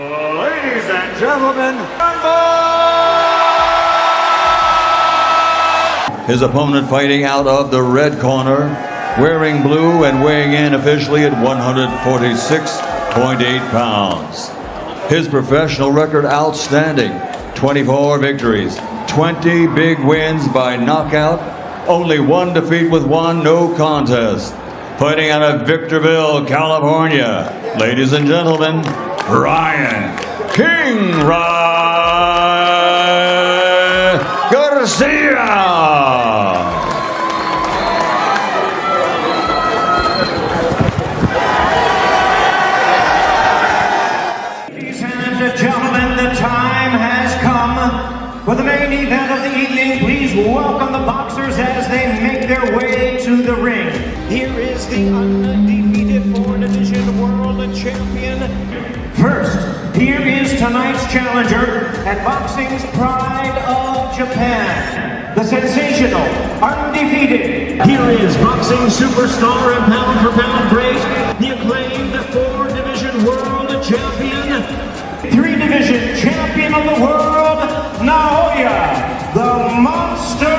Ladies and gentlemen, his opponent fighting out of the red corner, wearing blue and weighing in officially at 146.8 pounds. His professional record outstanding, 24 victories, 20 big wins by knockout, only one defeat with one no contest. Fighting out of Victorville, California, ladies and gentlemen, Ryan Garcia. Ladies and gentlemen, the time has come for the main event of the evening. Please welcome the boxers as they make their way to the ring. Here is the undefeated four-division world champion. First, here is tonight's challenger at boxing's pride of Japan, the sensational, undefeated. Here is boxing superstar and pound-for-pound great, the acclaimed four-division world champion, three-division champion of the world, Naoya, the monster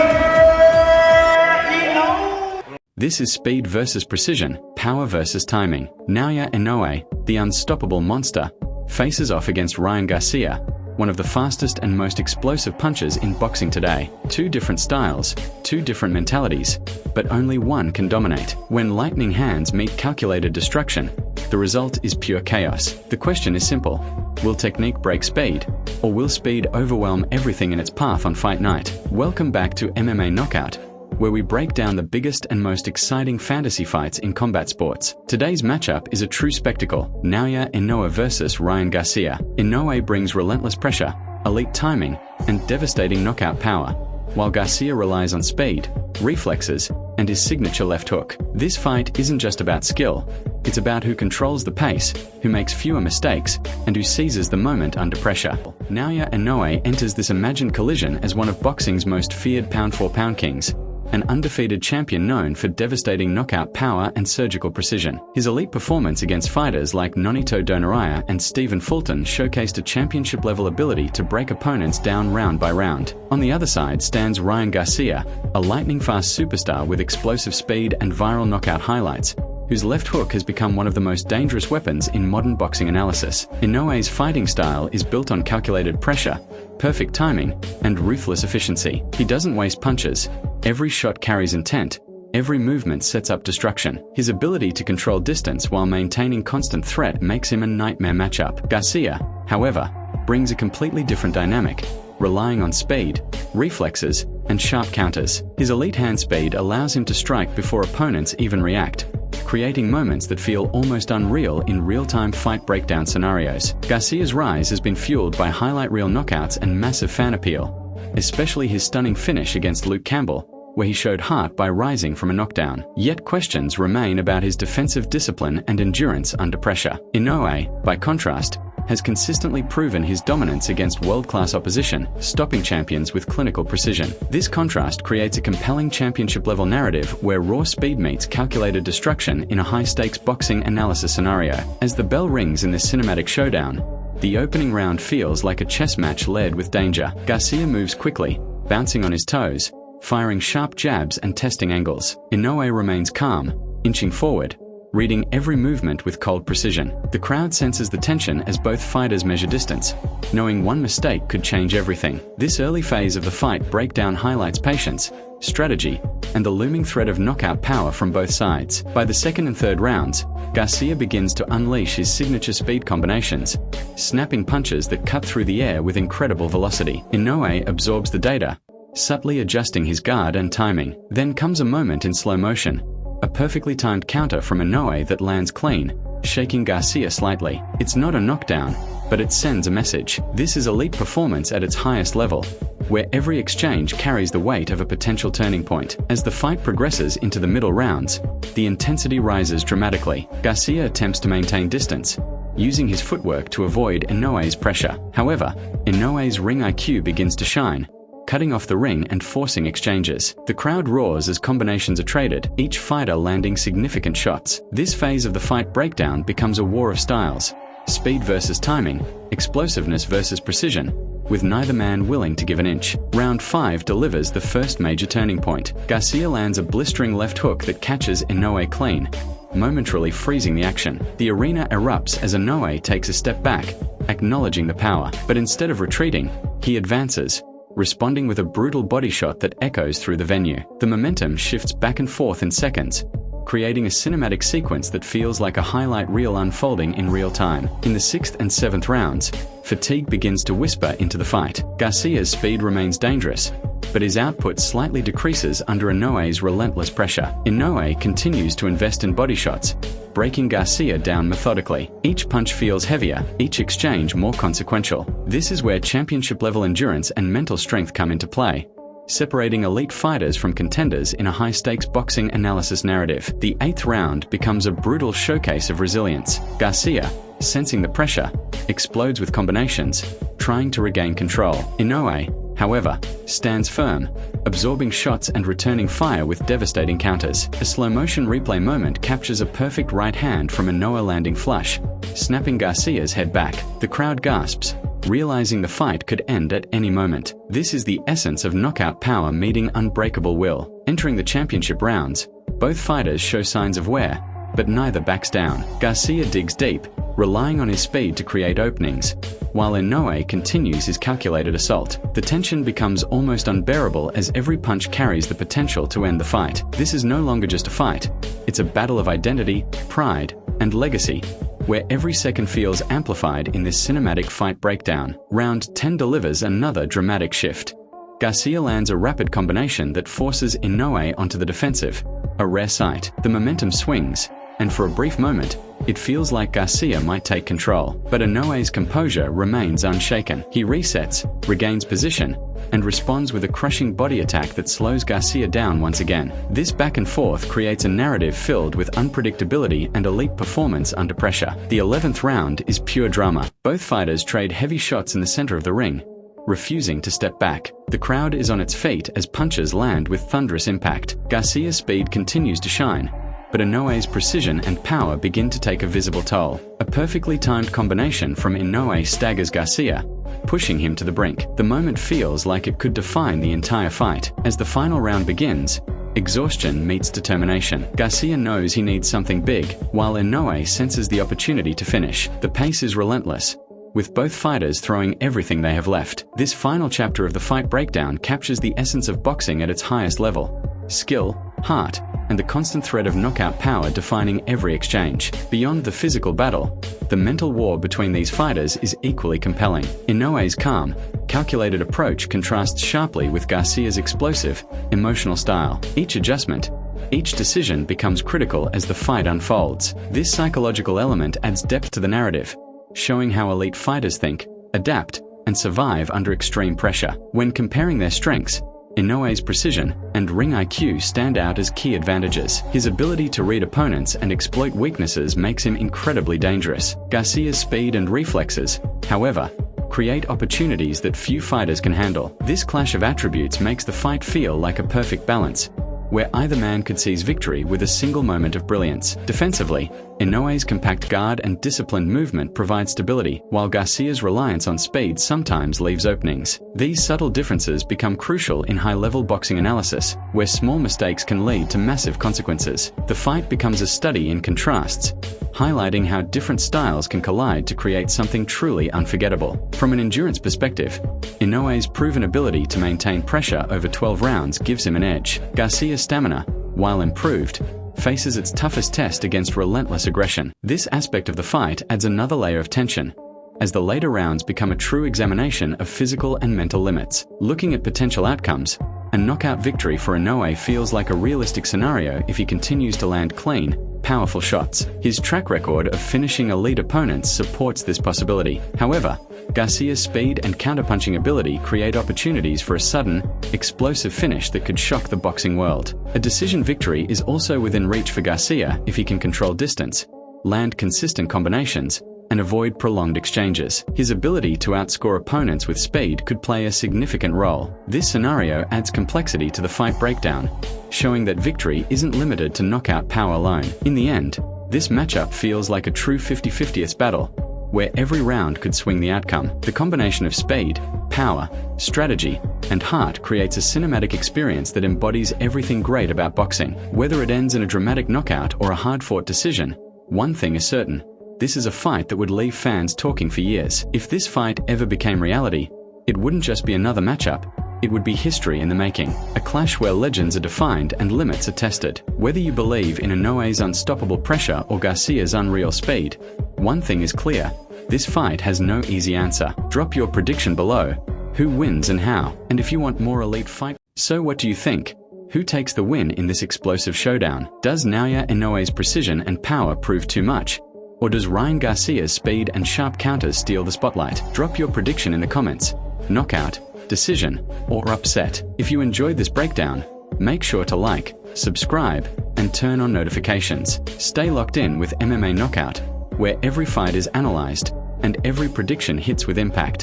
Inoue. This is speed versus precision, power versus timing. Naoya Inoue, the unstoppable monster, faces off against Ryan Garcia, one of the fastest and most explosive punchers in boxing today. Two different styles, two different mentalities, but only one can dominate. When lightning hands meet calculated destruction, the result is pure chaos. The question is simple: will technique break speed, or will speed overwhelm everything in its path on fight night? Welcome back to MMA Knockout, where we break down the biggest and most exciting fantasy fights in combat sports. Today's matchup is a true spectacle: Naoya Inoue versus Ryan Garcia. Inoue brings relentless pressure, elite timing, and devastating knockout power, while Garcia relies on speed, reflexes, and his signature left hook. This fight isn't just about skill, it's about who controls the pace, who makes fewer mistakes, and who seizes the moment under pressure. Naoya Inoue enters this imagined collision as one of boxing's most feared pound-for-pound kings, an undefeated champion known for devastating knockout power and surgical precision. His elite performance against fighters like Nonito Donaire and Stephen Fulton showcased a championship-level ability to break opponents down round by round. On the other side stands Ryan Garcia, a lightning-fast superstar with explosive speed and viral knockout highlights, whose left hook has become one of the most dangerous weapons in modern boxing analysis. Inoue's fighting style is built on calculated pressure, perfect timing, and ruthless efficiency. He doesn't waste punches. Every shot carries intent. Every movement sets up destruction. His ability to control distance while maintaining constant threat makes him a nightmare matchup. Garcia, however, brings a completely different dynamic, relying on speed, reflexes, and sharp counters. His elite hand speed allows him to strike before opponents even react, creating moments that feel almost unreal in real-time fight breakdown scenarios. Garcia's rise has been fueled by highlight reel knockouts and massive fan appeal, especially his stunning finish against Luke Campbell, where he showed heart by rising from a knockdown. Yet questions remain about his defensive discipline and endurance under pressure. Inoue, by contrast, has consistently proven his dominance against world-class opposition, stopping champions with clinical precision. This contrast creates a compelling championship-level narrative where raw speed meets calculated destruction in a high-stakes boxing analysis scenario. As the bell rings in this cinematic showdown, the opening round feels like a chess match led with danger. Garcia moves quickly, bouncing on his toes, firing sharp jabs and testing angles. Inoue remains calm, inching forward, reading every movement with cold precision. The crowd senses the tension as both fighters measure distance, knowing one mistake could change everything. This early phase of the fight breakdown highlights patience, strategy, and the looming threat of knockout power from both sides. By the second and third rounds, Garcia begins to unleash his signature speed combinations, snapping punches that cut through the air with incredible velocity. Inoue absorbs the data, subtly adjusting his guard and timing. Then comes a moment in slow motion, a perfectly timed counter from Inoue that lands clean, shaking Garcia slightly. It's not a knockdown, but it sends a message. This is elite performance at its highest level, where every exchange carries the weight of a potential turning point. As the fight progresses into the middle rounds, the intensity rises dramatically. Garcia attempts to maintain distance, using his footwork to avoid Inoue's pressure. However, Inoue's ring IQ begins to shine, cutting off the ring and forcing exchanges. The crowd roars as combinations are traded, each fighter landing significant shots. This phase of the fight breakdown becomes a war of styles, speed versus timing, explosiveness versus precision, with neither man willing to give an inch. Round 5 delivers the first major turning point. Garcia lands a blistering left hook that catches Inoue clean, momentarily freezing the action. The arena erupts as Inoue takes a step back, acknowledging the power. But instead of retreating, he advances, responding with a brutal body shot that echoes through the venue. The momentum shifts back and forth in seconds, creating a cinematic sequence that feels like a highlight reel unfolding in real time. In the 6th and 7th rounds, fatigue begins to whisper into the fight. Garcia's speed remains dangerous, but his output slightly decreases under Inoue's relentless pressure. Inoue continues to invest in body shots, breaking Garcia down methodically. Each punch feels heavier, each exchange more consequential. This is where championship-level endurance and mental strength come into play, separating elite fighters from contenders in a high-stakes boxing analysis narrative. The 8th round becomes a brutal showcase of resilience. Garcia, sensing the pressure, explodes with combinations, trying to regain control. Inoue, however, stands firm, absorbing shots and returning fire with devastating counters. A slow-motion replay moment captures a perfect right hand from Inoue landing flush, snapping Garcia's head back. The crowd gasps, realizing the fight could end at any moment. This is the essence of knockout power meeting unbreakable will. Entering the championship rounds, both fighters show signs of wear, but neither backs down. Garcia digs deep, relying on his speed to create openings, while Inoue continues his calculated assault. The tension becomes almost unbearable as every punch carries the potential to end the fight. This is no longer just a fight, it's a battle of identity, pride, and legacy, where every second feels amplified in this cinematic fight breakdown. Round 10 delivers another dramatic shift. Garcia lands a rapid combination that forces Inoue onto the defensive, a rare sight. The momentum swings, and for a brief moment, it feels like Garcia might take control. But Inoue's composure remains unshaken. He resets, regains position, and responds with a crushing body attack that slows Garcia down once again. This back and forth creates a narrative filled with unpredictability and elite performance under pressure. The 11th round is pure drama. Both fighters trade heavy shots in the center of the ring, refusing to step back. The crowd is on its feet as punches land with thunderous impact. Garcia's speed continues to shine, but Inoue's precision and power begin to take a visible toll. A perfectly timed combination from Inoue staggers Garcia, pushing him to the brink. The moment feels like it could define the entire fight. As the final round begins, exhaustion meets determination. Garcia knows he needs something big, while Inoue senses the opportunity to finish. The pace is relentless, with both fighters throwing everything they have left. This final chapter of the fight breakdown captures the essence of boxing at its highest level: skill, heart, and the constant thread of knockout power defining every exchange. Beyond the physical battle, the mental war between these fighters is equally compelling. Inoue's calm, calculated approach contrasts sharply with Garcia's explosive, emotional style. Each adjustment, each decision becomes critical as the fight unfolds. This psychological element adds depth to the narrative, showing how elite fighters think, adapt, and survive under extreme pressure. When comparing their strengths, Inoue's precision and ring IQ stand out as key advantages. His ability to read opponents and exploit weaknesses makes him incredibly dangerous. Garcia's speed and reflexes, however, create opportunities that few fighters can handle. This clash of attributes makes the fight feel like a perfect balance, where either man could seize victory with a single moment of brilliance. Defensively, Inoue's compact guard and disciplined movement provide stability, while Garcia's reliance on speed sometimes leaves openings. These subtle differences become crucial in high-level boxing analysis, where small mistakes can lead to massive consequences. The fight becomes a study in contrasts, highlighting how different styles can collide to create something truly unforgettable. From an endurance perspective, Inoue's proven ability to maintain pressure over 12 rounds gives him an edge. Garcia's stamina, while improved, faces its toughest test against relentless aggression. This aspect of the fight adds another layer of tension, as the later rounds become a true examination of physical and mental limits. Looking at potential outcomes, a knockout victory for Inoue feels like a realistic scenario if he continues to land clean, powerful shots. His track record of finishing elite opponents supports this possibility. However, Garcia's speed and counterpunching ability create opportunities for a sudden, explosive finish that could shock the boxing world. A decision victory is also within reach for Garcia if he can control distance, land consistent combinations, and avoid prolonged exchanges. His ability to outscore opponents with speed could play a significant role. This scenario adds complexity to the fight breakdown, showing that victory isn't limited to knockout power alone. In the end, this matchup feels like a true 50-50th battle, where every round could swing the outcome. The combination of speed, power, strategy, and heart creates a cinematic experience that embodies everything great about boxing. Whether it ends in a dramatic knockout or a hard-fought decision, one thing is certain: this is a fight that would leave fans talking for years. If this fight ever became reality, it wouldn't just be another matchup, it would be history in the making. A clash where legends are defined and limits are tested. Whether you believe in Inoue's unstoppable pressure or Garcia's unreal speed, one thing is clear: this fight has no easy answer. Drop your prediction below. Who wins and how? And if you want more elite fight, so what do you think? Who takes the win in this explosive showdown? Does Naoya Inoue's precision and power prove too much? Or does Ryan Garcia's speed and sharp counters steal the spotlight? Drop your prediction in the comments. Knockout, decision, or upset. If you enjoyed this breakdown, make sure to like, subscribe, and turn on notifications. Stay locked in with MMA Knockout, where every fight is analyzed and every prediction hits with impact.